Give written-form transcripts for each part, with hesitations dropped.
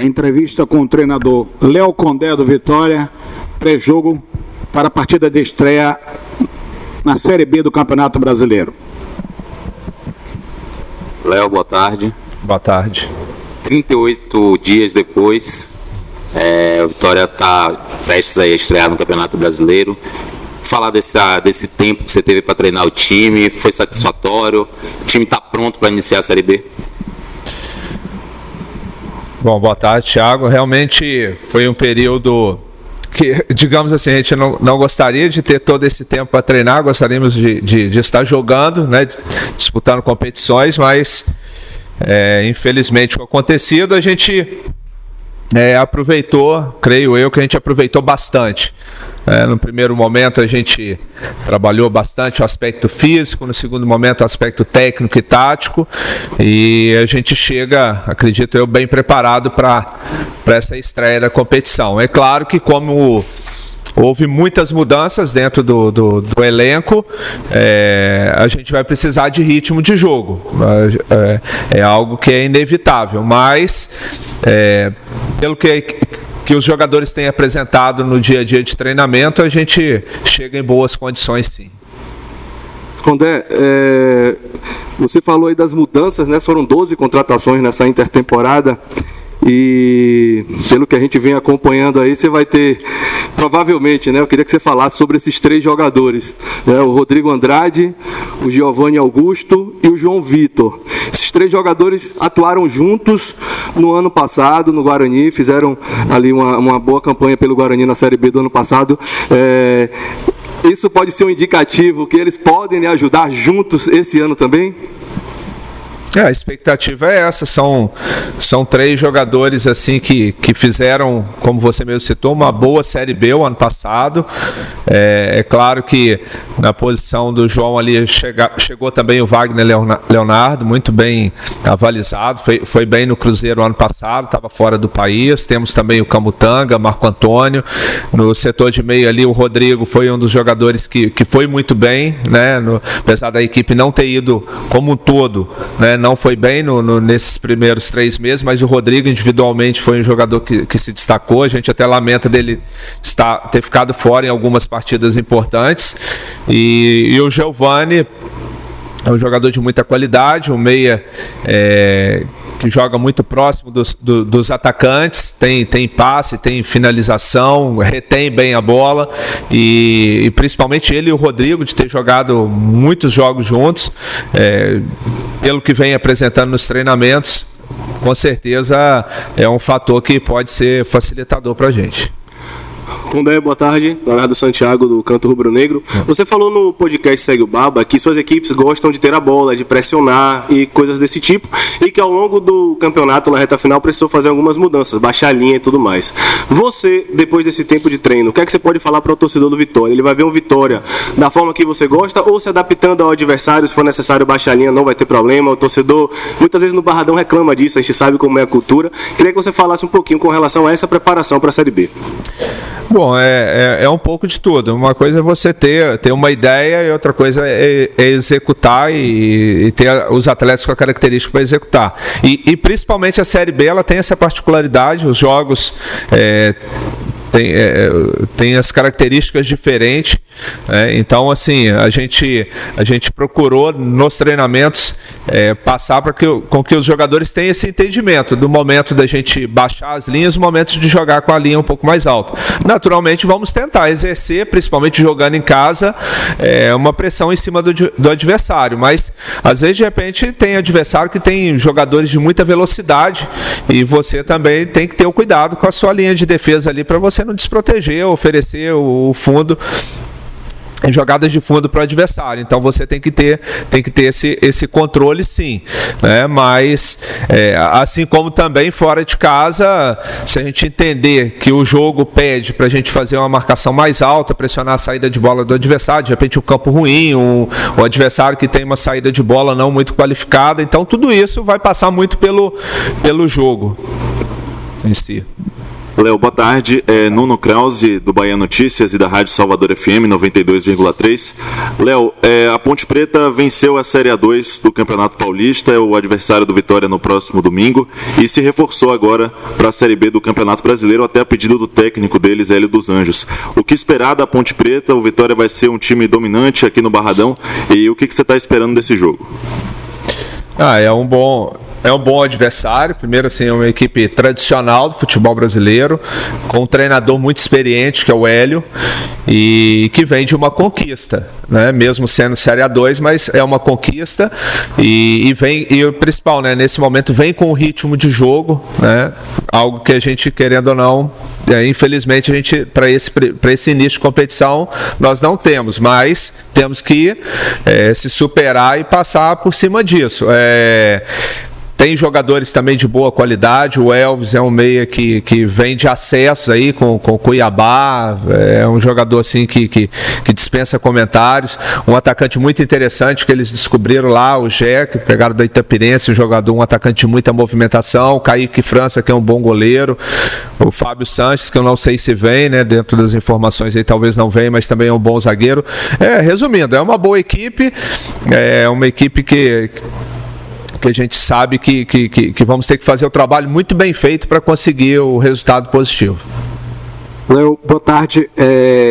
Entrevista com o treinador Léo Condé do Vitória, pré-jogo para a partida de estreia na Série B do Campeonato Brasileiro. Léo, boa tarde. Boa tarde. 38 dias depois, o Vitória está prestes a estrear no Campeonato Brasileiro. Falar desse tempo que você teve para treinar o time, foi satisfatório? O time está pronto para iniciar a Série B? Bom, boa tarde, Thiago. Realmente foi um período que, digamos assim, a gente não gostaria de ter todo esse tempo para treinar, gostaríamos de estar jogando, né, disputando competições, mas infelizmente o acontecido a gente aproveitou, creio eu que a gente aproveitou bastante. No primeiro momento a gente trabalhou bastante o aspecto físico, no segundo momento o aspecto técnico e tático, e a gente chega, acredito eu, bem preparado para essa estreia da competição. É claro que como houve muitas mudanças dentro do elenco, a gente vai precisar de ritmo de jogo, é algo que é inevitável, mas pelo que os jogadores têm apresentado no dia a dia de treinamento, a gente chega em boas condições, sim. Condé, você falou aí das mudanças, né? Foram 12 contratações nessa intertemporada e pelo que a gente vem acompanhando aí, você vai ter, provavelmente, né? Eu queria que você falasse sobre esses 3 jogadores, né? O Rodrigo Andrade, o Giovanni Augusto e o João Vitor. Esses 3 jogadores atuaram juntos no ano passado, no Guarani, fizeram ali uma boa campanha pelo Guarani na Série B do ano passado. Isso pode ser um indicativo que eles podem lhe ajudar juntos esse ano também? A expectativa é essa, são 3 jogadores assim que fizeram, como você mesmo citou, uma boa Série B o ano passado. É claro que na posição do João ali chegou também o Wagner Leonardo, muito bem avalizado, foi bem no Cruzeiro o ano passado, estava fora do país. Temos também o Camutanga, Marco Antônio. No setor de meio ali, o Rodrigo foi um dos jogadores que foi muito bem, né? Apesar da equipe não ter ido como um todo, né? Não foi bem nesses primeiros 3 meses, mas o Rodrigo individualmente foi um jogador que se destacou. A gente até lamenta dele ter ficado fora em algumas partidas importantes. E o Giovanni é um jogador de muita qualidade, um meia que joga muito próximo dos atacantes, tem passe, tem finalização, retém bem a bola, e principalmente ele e o Rodrigo, de ter jogado muitos jogos juntos, pelo que vem apresentando nos treinamentos, com certeza é um fator que pode ser facilitador para a gente. Condé, boa tarde. Leonardo Santiago, do Canto Rubro Negro. Você falou no podcast Segue o Baba que suas equipes gostam de ter a bola, de pressionar e coisas desse tipo, e que ao longo do campeonato, na reta final, precisou fazer algumas mudanças, baixar a linha e tudo mais. Você, depois desse tempo de treino, o que é que você pode falar para o torcedor do Vitória? Ele vai ver um Vitória da forma que você gosta, ou se adaptando ao adversário? Se for necessário baixar a linha, não vai ter problema. O torcedor, muitas vezes no Barradão, reclama disso, a gente sabe como é a cultura. Queria que você falasse um pouquinho com relação a essa preparação para a Série B. Bom, é um pouco de tudo. Uma coisa é você ter uma ideia, e outra coisa é executar e ter os atletas com a característica para executar. E principalmente a Série B, ela tem essa particularidade, os jogos tem as características diferentes, então assim, a gente procurou nos treinamentos passar com que os jogadores tenham esse entendimento do momento da gente baixar as linhas, momentos de jogar com a linha um pouco mais alta. Naturalmente vamos tentar exercer, principalmente jogando em casa, uma pressão em cima do adversário, mas às vezes de repente tem adversário que tem jogadores de muita velocidade, e você também tem que ter o cuidado com a sua linha de defesa ali, para você não desproteger, oferecer o fundo, jogadas de fundo para o adversário. Então você tem que ter esse controle, sim, né? Mas assim como também fora de casa, se a gente entender que o jogo pede para a gente fazer uma marcação mais alta, pressionar a saída de bola do adversário, de repente um campo ruim, o adversário que tem uma saída de bola não muito qualificada, então tudo isso vai passar muito pelo jogo em si. Léo, boa tarde. Nuno Krause, do Bahia Notícias e da Rádio Salvador FM 92,3. Léo, a Ponte Preta venceu a Série A2 do Campeonato Paulista, é o adversário do Vitória no próximo domingo, e se reforçou agora para a Série B do Campeonato Brasileiro, até a pedido do técnico deles, Hélio dos Anjos. O que esperar da Ponte Preta? O Vitória vai ser um time dominante aqui no Barradão, e o que você está esperando desse jogo? É um bom adversário. Primeiro, assim, é uma equipe tradicional do futebol brasileiro, com um treinador muito experiente, que é o Hélio, e que vem de uma conquista, né? Mesmo sendo Série A2, mas é uma conquista, e o principal, né, nesse momento, vem com o ritmo de jogo, né? Algo que a gente, querendo ou não, infelizmente, a gente, para esse início de competição, nós não temos, mas temos que se superar e passar por cima disso. Tem jogadores também de boa qualidade. O Elvis é um meia que vem de acessos aí com o Cuiabá, é um jogador assim que dispensa comentários. Um atacante muito interessante que eles descobriram lá, o Jack, pegaram da Itapirense, um atacante de muita movimentação. O Kaique França, que é um bom goleiro. O Fábio Sanches, que eu não sei se vem, né, dentro das informações aí talvez não venha, mas também é um bom zagueiro. Resumindo, é uma boa equipe, é uma equipe que a gente sabe que vamos ter que fazer o trabalho muito bem feito para conseguir o resultado positivo. Léo, boa tarde.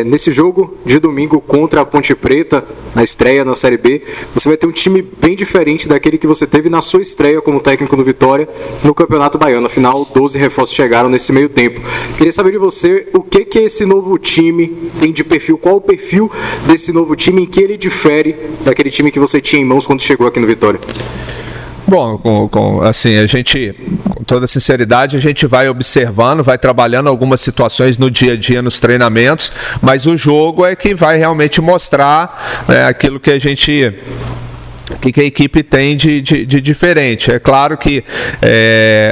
Nesse jogo de domingo contra a Ponte Preta, na estreia na Série B, você vai ter um time bem diferente daquele que você teve na sua estreia como técnico do Vitória no Campeonato Baiano. Afinal, 12 reforços chegaram nesse meio tempo. Queria saber de você o que esse novo time tem de perfil, qual o perfil desse novo time, em que ele difere daquele time que você tinha em mãos quando chegou aqui no Vitória. Bom, assim, a gente, com toda sinceridade, a gente vai observando, vai trabalhando algumas situações no dia a dia, nos treinamentos, mas o jogo é que vai realmente mostrar, né, aquilo que a gente... O que a equipe tem de diferente. É claro que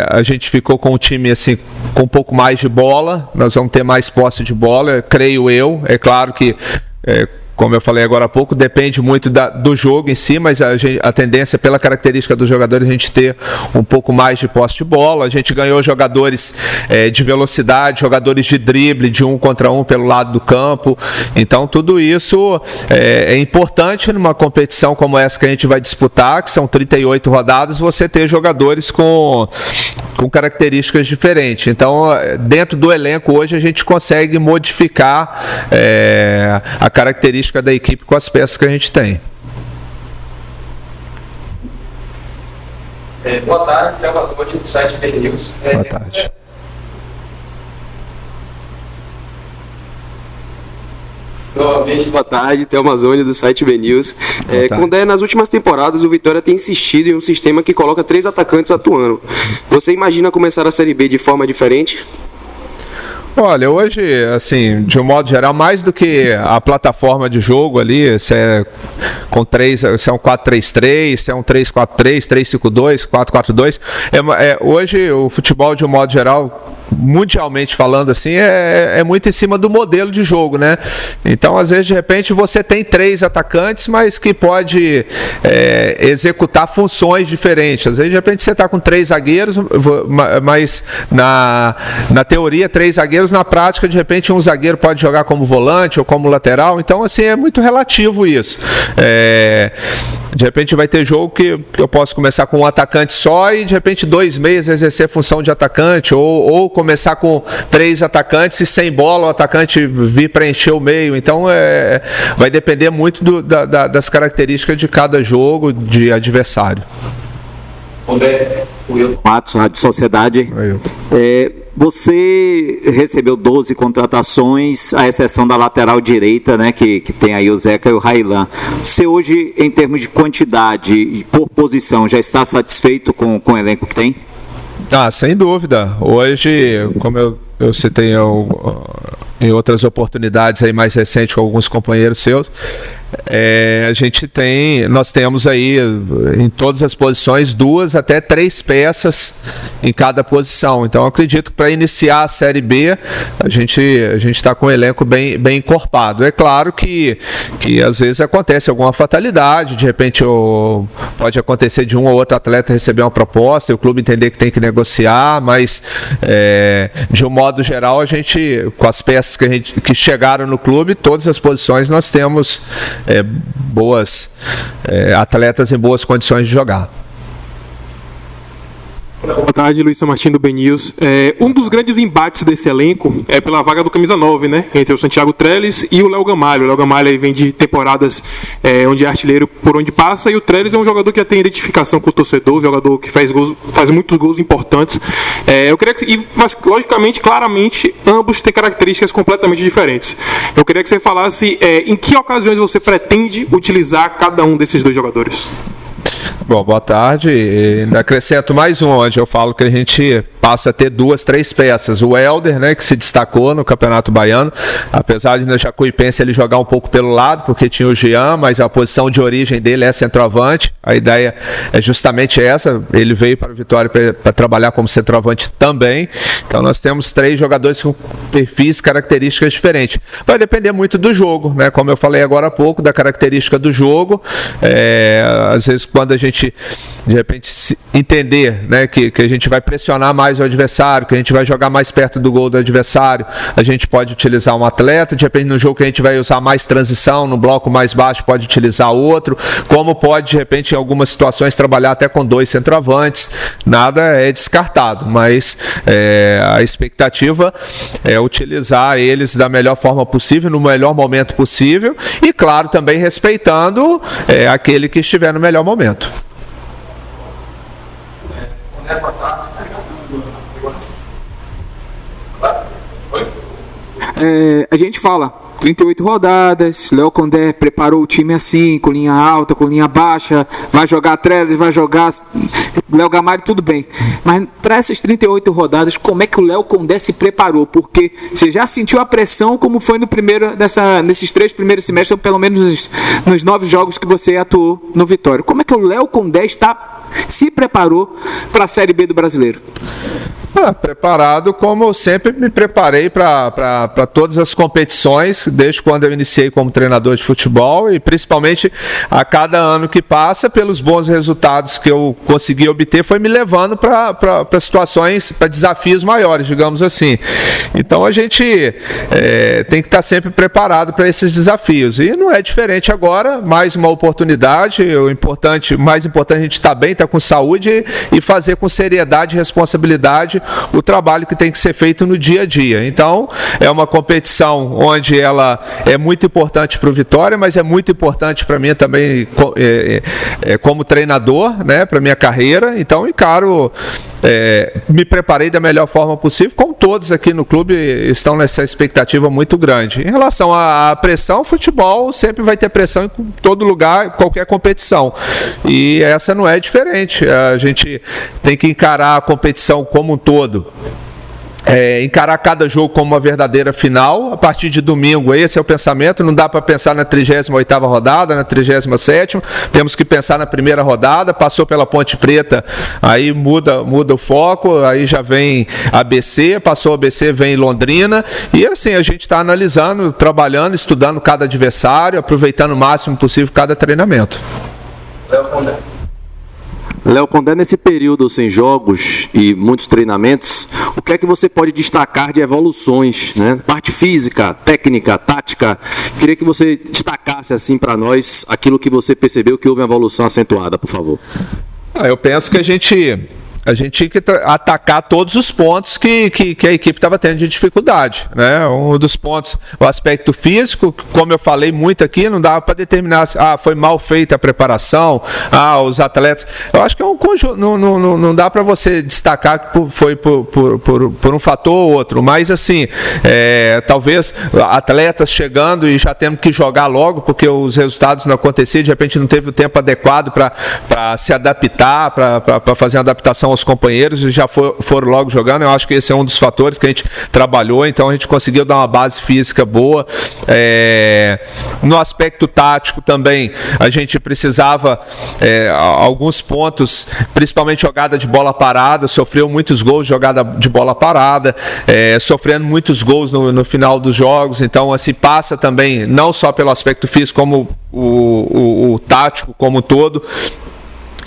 a gente ficou com um time assim, com um pouco mais de bola, nós vamos ter mais posse de bola, creio eu. É claro que... como eu falei agora há pouco, depende muito do jogo em si, mas a tendência, pela característica dos jogadores, a gente ter um pouco mais de posse de bola. A gente ganhou jogadores de velocidade, jogadores de drible, de 1 contra 1 pelo lado do campo. Então, tudo isso é importante numa competição como essa que a gente vai disputar, que são 38 rodadas, você ter jogadores com características diferentes. Então, dentro do elenco hoje, a gente consegue modificar a característica da equipe com as peças que a gente tem. Boa tarde, Théo Mazzoni, do site BR News. Boa tarde. Novamente, boa tarde, Théo Mazzoni, do site BR News. Condé, nas últimas temporadas, o Vitória tem insistido em um sistema que coloca 3 atacantes atuando. Você imagina começar a Série B de forma diferente? Olha, hoje, assim, de um modo geral, mais do que a plataforma de jogo ali, se é com 3, se é um 4-3-3, se é um 3-4-3, 3-5-2, 4-4-2, hoje o futebol, de um modo geral, mundialmente falando assim, é muito em cima do modelo de jogo, né? Então, às vezes, de repente, você tem 3 atacantes, mas que pode executar funções diferentes. Às vezes, de repente, você está com 3 zagueiros, mas na teoria, 3 zagueiros, na prática, de repente, um zagueiro pode jogar como volante ou como lateral. Então, assim, é muito relativo isso. De repente, vai ter jogo que eu posso começar com um atacante só e, de repente, 2 meias exercer função de atacante, ou começar com 3 atacantes e sem bola o atacante vir preencher o meio. Então, vai depender muito das características de cada jogo, de adversário. Matos, Rádio Sociedade. Você recebeu 12 contratações, à exceção da lateral direita, né, que tem aí o Zeca e o Railan. Você hoje, em termos de quantidade e por posição, já está satisfeito com o elenco que tem? Sem dúvida. Hoje, como eu citei em outras oportunidades aí mais recentes com alguns companheiros seus, nós temos aí em todas as posições 2 até 3 peças em cada posição. Então acredito que para iniciar a Série B a gente está com um elenco bem encorpado. É claro que às vezes acontece alguma fatalidade, de repente pode acontecer de um ou outro atleta receber uma proposta e o clube entender que tem que negociar, mas de um modo geral a gente, com as peças que chegaram no clube, todas as posições nós temos boas atletas em boas condições de jogar. Boa tarde, Luiz Martins do BNews. Um dos grandes embates desse elenco é pela vaga do camisa 9, né? Entre o Santiago Trellis e o Léo Gamalho. O Léo Gamalho aí vem de temporadas onde é artilheiro por onde passa, e o Trellis é um jogador que já tem identificação com o torcedor, jogador que faz muitos gols importantes. Mas, logicamente, claramente, ambos têm características completamente diferentes. Eu queria que você falasse em que ocasiões você pretende utilizar cada um desses dois jogadores. Bom, boa tarde. Ainda acrescento mais um, onde eu falo que a gente passa a ter 2, 3 peças. O Helder, né, que se destacou no Campeonato Baiano, apesar de na Jacuipense ele jogar um pouco pelo lado, porque tinha o Jean, mas a posição de origem dele é centroavante. A ideia é justamente essa. Ele veio para o Vitória para trabalhar como centroavante também. Então nós temos 3 jogadores com perfis, características diferentes. Vai depender muito do jogo, né? Como eu falei agora há pouco, da característica do jogo. Às vezes quando a gente de repente entender, né, que a gente vai pressionar mais o adversário, que a gente vai jogar mais perto do gol do adversário, a gente pode utilizar um atleta. De repente no jogo que a gente vai usar mais transição, no bloco mais baixo pode utilizar outro, como pode de repente em algumas situações trabalhar até com 2 centroavantes. Nada é descartado, mas a expectativa é utilizar eles da melhor forma possível, no melhor momento possível, e claro, também respeitando aquele que estiver no melhor momento. A gente fala 38 rodadas, Léo Condé preparou o time assim, com linha alta, com linha baixa, vai jogar Trellis, vai jogar Léo Gamalho, tudo bem. Mas para essas 38 rodadas, como é que o Léo Condé se preparou? Porque você já sentiu a pressão como foi nesses 3 primeiros semestres, ou pelo menos nos 9 jogos que você atuou no Vitória. Como é que o Léo Condé se preparou para a Série B do Brasileiro? Preparado como eu sempre me preparei para todas as competições, desde quando eu iniciei como treinador de futebol, e principalmente a cada ano que passa, pelos bons resultados que eu consegui obter, foi me levando para situações, para desafios maiores, digamos assim. Então a gente tem que estar sempre preparado para esses desafios, e não é diferente agora. Mais uma oportunidade. Mais importante a gente estar bem, estar com saúde e fazer com seriedade e responsabilidade o trabalho que tem que ser feito no dia a dia. Então, é uma competição onde ela é muito importante para o Vitória, mas é muito importante para mim também como treinador, né, para minha carreira. Então, me preparei da melhor forma possível, como todos aqui no clube estão nessa expectativa muito grande. Em relação à pressão, futebol sempre vai ter pressão em todo lugar, qualquer competição. E essa não é diferente. A gente tem que encarar a competição como um todo, encarar cada jogo como uma verdadeira final. A partir de domingo, esse é o pensamento. Não dá para pensar na 38ª rodada, na 37ª, temos que pensar na primeira rodada. Passou pela Ponte Preta, aí muda o foco, aí já vem ABC, passou o ABC, vem Londrina, e assim a gente está analisando, trabalhando, estudando cada adversário, aproveitando o máximo possível cada treinamento. Léo Condé, nesse período sem jogos e muitos treinamentos, o que é que você pode destacar de evoluções, né? Parte física, técnica, tática. Queria que você destacasse assim para nós aquilo que você percebeu que houve uma evolução acentuada, por favor. Eu penso que a gente tinha que atacar todos os pontos que a equipe estava tendo de dificuldade, né? Um dos pontos, o aspecto físico, como eu falei muito aqui, não dava para determinar se foi mal feita a preparação, os atletas. Eu acho que é um conjunto, não dá para você destacar que foi por um fator ou outro, mas assim, talvez atletas chegando e já tendo que jogar logo, porque os resultados não aconteciam, de repente não teve o tempo adequado para se adaptar, para fazer uma adaptação bons companheiros e já foram logo jogando. Eu acho que esse é um dos fatores que a gente trabalhou, então a gente conseguiu dar uma base física boa. No aspecto tático também, a gente precisava alguns pontos, principalmente jogada de bola parada, sofreu muitos gols de jogada de bola parada, sofrendo muitos gols no final dos jogos, então assim, passa também, não só pelo aspecto físico, como o tático como um todo.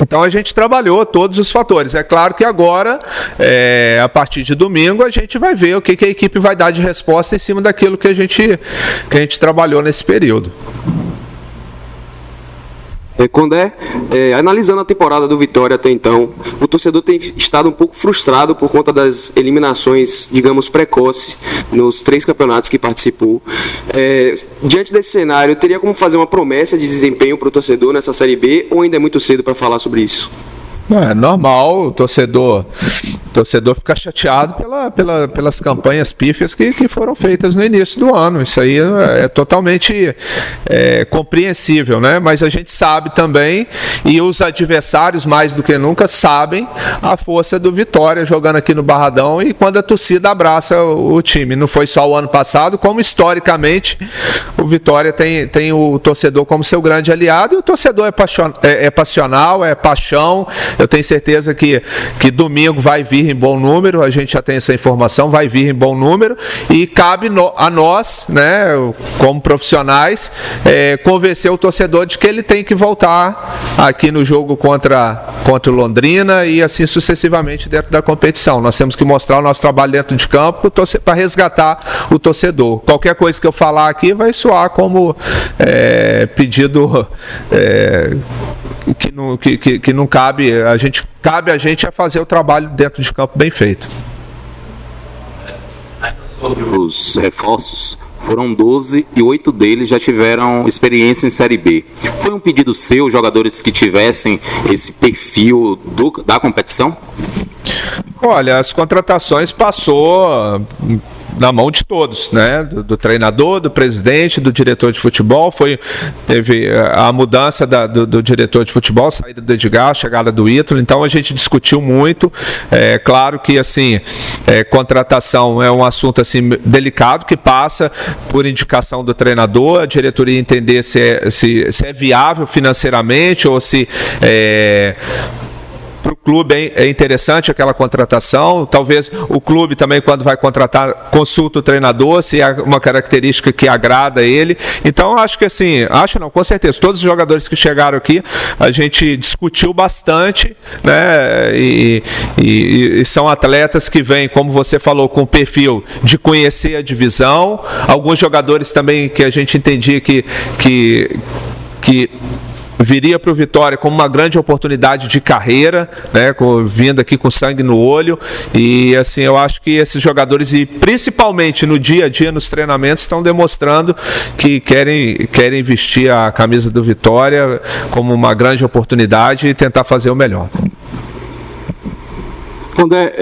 Então a gente trabalhou todos os fatores. É claro que agora, a partir de domingo, a gente vai ver o que a equipe vai dar de resposta em cima daquilo que a gente trabalhou nesse período. Condé, analisando a temporada do Vitória até então, o torcedor tem estado um pouco frustrado por conta das eliminações, digamos, precoces nos 3 campeonatos que participou. Diante desse cenário, teria como fazer uma promessa de desempenho para o torcedor nessa Série B ou ainda é muito cedo para falar sobre isso? É normal o torcedor ficar chateado pelas campanhas pífias que foram feitas no início do ano. Isso aí é totalmente compreensível, né? Mas a gente sabe também, e os adversários mais do que nunca sabem a força do Vitória jogando aqui no Barradão e quando a torcida abraça o time. Não foi só o ano passado, como historicamente o Vitória tem o torcedor como seu grande aliado, e o torcedor é passional, é paixão. Eu tenho certeza que domingo vai vir em bom número, a gente já tem essa informação, vai vir em bom número, e cabe a nós, né, como profissionais, convencer o torcedor de que ele tem que voltar aqui no jogo contra o Londrina e assim sucessivamente dentro da competição. Nós temos que mostrar o nosso trabalho dentro de campo para resgatar o torcedor. Qualquer coisa que eu falar aqui vai soar como pedido que não cabe a gente a fazer o trabalho dentro de campo bem feito. Sobre os reforços, foram 12 e 8 deles já tiveram experiência em Série B. Foi um pedido seu, jogadores que tivessem esse perfil da competição? Olha, as contratações passou na mão de todos, né? Do treinador, do presidente, do diretor de futebol. Teve a mudança do diretor de futebol, a saída do Edgar, a chegada do Ítalo. Então a gente discutiu muito. Claro que assim, contratação é um assunto assim delicado que passa por indicação do treinador, a diretoria entender se é viável financeiramente ou se para o clube é interessante aquela contratação. Talvez o clube também, quando vai contratar, consulta o treinador se é uma característica que agrada a ele. Então acho que assim, com certeza, todos os jogadores que chegaram aqui a gente discutiu bastante, né? E são atletas que vêm, como você falou, com o perfil de conhecer a divisão. Alguns jogadores também que a gente entendia que viria para o Vitória como uma grande oportunidade de carreira, né, vindo aqui com sangue no olho, e assim, eu acho que esses jogadores, e principalmente no dia a dia, nos treinamentos, estão demonstrando que querem vestir a camisa do Vitória como uma grande oportunidade e tentar fazer o melhor. Condé,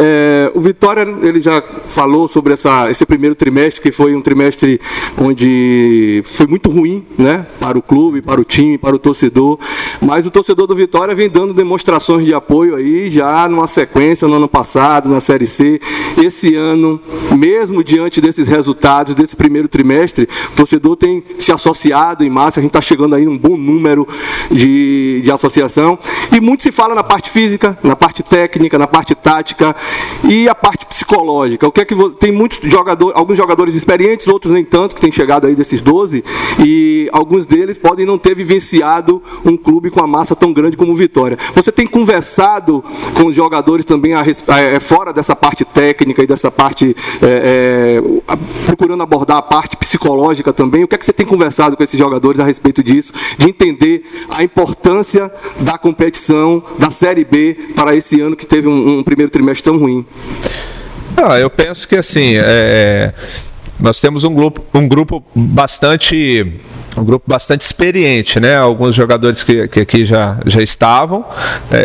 o Vitória, ele já falou sobre esse primeiro trimestre, que foi um trimestre onde foi muito ruim, né, para o clube, para o time, para o torcedor, mas o torcedor do Vitória vem dando demonstrações de apoio aí, já numa sequência no ano passado, na Série C. Esse ano, mesmo diante desses resultados, desse primeiro trimestre, o torcedor tem se associado em massa, a gente está chegando aí num bom número de associação, e muito se fala na parte física, na parte técnica, na parte tática, e a parte psicológica. O que é que tem muitos jogadores, alguns jogadores experientes, outros nem tanto, que têm chegado aí desses 12, e alguns deles podem não ter vivenciado um clube com a massa tão grande como o Vitória. Você tem conversado com os jogadores também fora dessa parte técnica e dessa parte procurando abordar a parte psicológica também? O que é que você tem conversado com esses jogadores a respeito disso, de entender a importância da competição da Série B para esse ano que teve um primeiro trimestre tão ruim? Eu penso que assim, nós temos um grupo bastante um grupo bastante experiente, né? Alguns jogadores que aqui já estavam,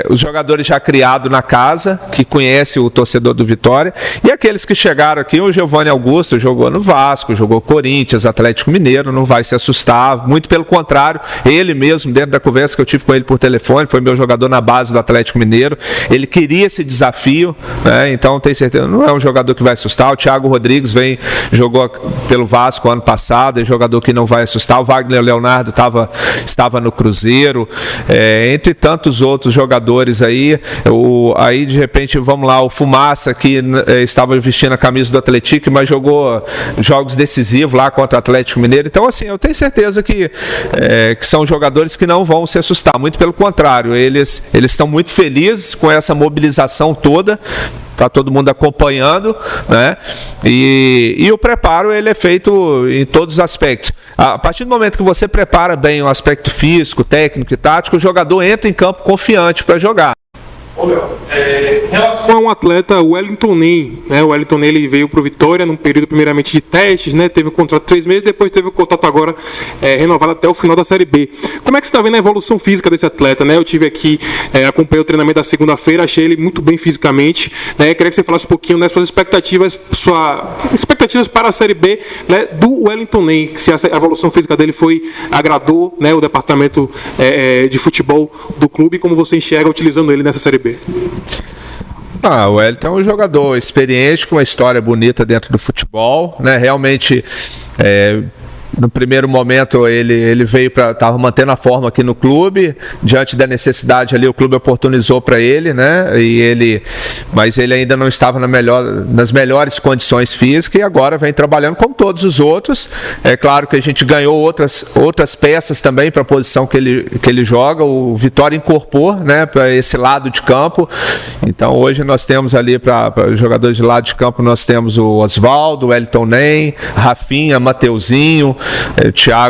os jogadores já criados na casa, que conhecem o torcedor do Vitória, e aqueles que chegaram aqui, o Giovanni Augusto jogou no Vasco, jogou Corinthians, Atlético Mineiro, não vai se assustar, muito pelo contrário, ele mesmo, dentro da conversa que eu tive com ele por telefone, foi meu jogador na base do Atlético Mineiro, ele queria esse desafio, né? Então tenho certeza, não é um jogador que vai assustar. O Thiago Rodrigues jogou pelo Vasco ano passado, é jogador que não vai assustar. O Wagner Leonardo estava no Cruzeiro, entre tantos outros jogadores aí. Aí de repente, vamos lá, o Fumaça, que estava vestindo a camisa do Atlético, mas jogou jogos decisivos lá contra o Atlético Mineiro. Então, assim, eu tenho certeza que são jogadores que não vão se assustar, muito pelo contrário, eles estão muito felizes com essa mobilização toda. Está todo mundo acompanhando, né? E o preparo ele é feito em todos os aspectos. A partir do momento que você prepara bem o aspecto físico, técnico e tático, o jogador entra em campo confiante para jogar. Em relação a um atleta, o Wellington Ney, né? O Wellington Ney ele veio para o Vitória num período primeiramente de testes, né? Teve um contrato de 3 meses, depois teve o contrato agora renovado até o final da Série B. Como é que você está vendo a evolução física desse atleta, né? Eu tive aqui, acompanhei o treinamento da segunda-feira, achei ele muito bem fisicamente, né? Queria que você falasse um pouquinho, né, suas expectativas para a Série B, né, do Wellington Ney, se a evolução física dele agradou, né, o departamento de futebol do clube, como você enxerga utilizando ele nessa Série B. O Wellington é um jogador experiente, com uma história bonita dentro do futebol, né? Realmente, no primeiro momento ele veio estava mantendo a forma aqui no clube, diante da necessidade ali o clube oportunizou para ele, né? Mas ele ainda não estava nas melhores condições físicas e agora vem trabalhando como todos os outros. É claro que a gente ganhou outras peças também para a posição que ele joga. O Vitória incorporou, né, para esse lado de campo. Então hoje nós temos ali para jogadores de lado de campo, nós temos o Oswaldo, o Wellington Ney, Rafinha, Mateuzinho,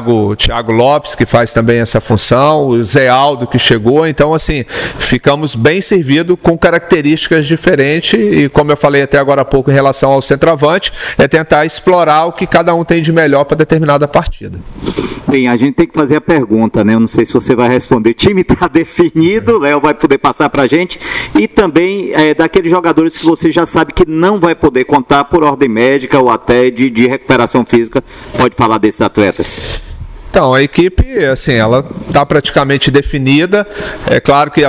o Thiago Lopes, que faz também essa função, o Zé Aldo, que chegou. Então, assim, ficamos bem servidos com características diferentes e, como eu falei até agora há pouco em relação ao centroavante, é tentar explorar o que cada um tem de melhor para determinada partida. Bem, a gente tem que fazer a pergunta, né? Eu não sei se você vai responder. O time está definido, o Léo vai poder passar para a gente, e também daqueles jogadores que você já sabe que não vai poder contar por ordem médica ou até de recuperação física. Pode falar desses atletas. Então, a equipe, assim, ela está praticamente definida. É claro que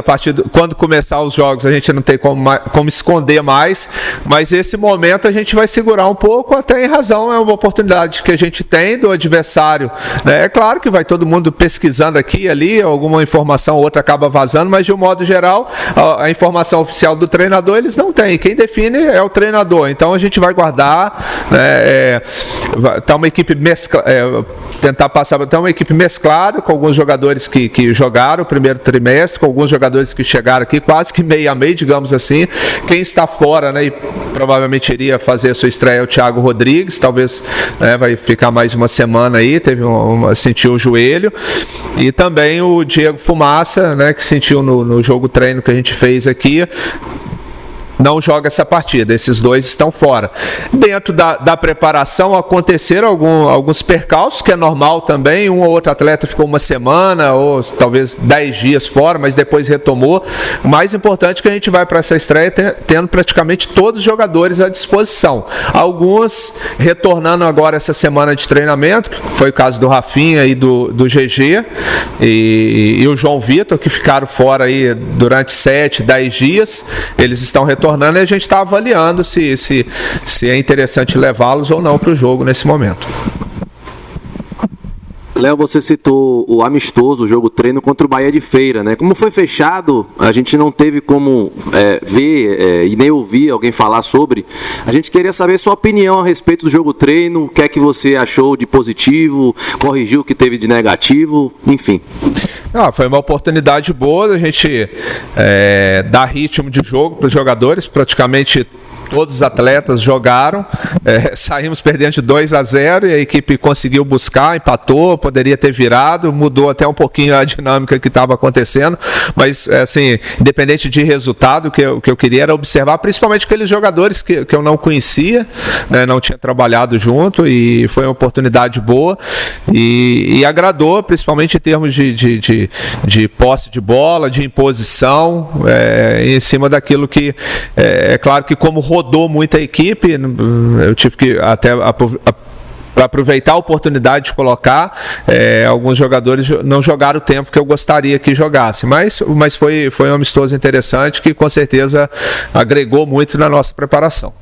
quando começar os jogos a gente não tem como esconder mais, mas esse momento a gente vai segurar um pouco, até em razão, é uma oportunidade que a gente tem do adversário, né? É claro que vai todo mundo pesquisando aqui e ali, alguma informação ou outra acaba vazando, mas de um modo geral, a informação oficial do treinador eles não têm. Quem define é o treinador. Então a gente vai guardar, né? Tá uma equipe tentar passar. Então, uma equipe mesclada, com alguns jogadores que jogaram o primeiro trimestre, com alguns jogadores que chegaram aqui quase que meio a meio, digamos assim. Quem está fora, né, e provavelmente iria fazer a sua estreia é o Thiago Rodrigues, talvez, né, vai ficar mais uma semana aí, sentiu o joelho. E também o Diego Fumaça, né, que sentiu no jogo treino que a gente fez aqui, não joga essa partida, esses dois estão fora. Dentro da preparação aconteceram alguns percalços, que é normal também, um ou outro atleta ficou uma semana ou talvez 10 dias fora, mas depois retomou. O mais importante é que a gente vai para essa estreia tendo praticamente todos os jogadores à disposição. Alguns retornando agora essa semana de treinamento, que foi o caso do Rafinha e do GG, e o João Vitor, que ficaram fora aí durante 7, 10 dias, eles estão retornando e a gente está avaliando se é interessante levá-los ou não para o jogo nesse momento. Léo, você citou o amistoso, o jogo treino contra o Bahia de Feira, né? Como foi fechado, a gente não teve como ver e nem ouvir alguém falar sobre. A gente queria saber sua opinião a respeito do jogo treino, o que é que você achou de positivo, corrigiu o que teve de negativo, enfim. Foi uma oportunidade boa da gente dar ritmo de jogo para os jogadores, praticamente todos os atletas jogaram, saímos perdendo de 2-0 e a equipe conseguiu buscar, empatou, poderia ter virado, mudou até um pouquinho a dinâmica que estava acontecendo, mas assim, independente de resultado, o que eu queria era observar principalmente aqueles jogadores que eu não conhecia, né, não tinha trabalhado junto, e foi uma oportunidade boa e agradou, principalmente em termos de posse de bola, de imposição, em cima daquilo que é claro que como rodou muita equipe, eu tive que até para aproveitar a oportunidade de colocar, alguns jogadores não jogaram o tempo que eu gostaria que jogasse, mas foi um amistoso interessante que com certeza agregou muito na nossa preparação.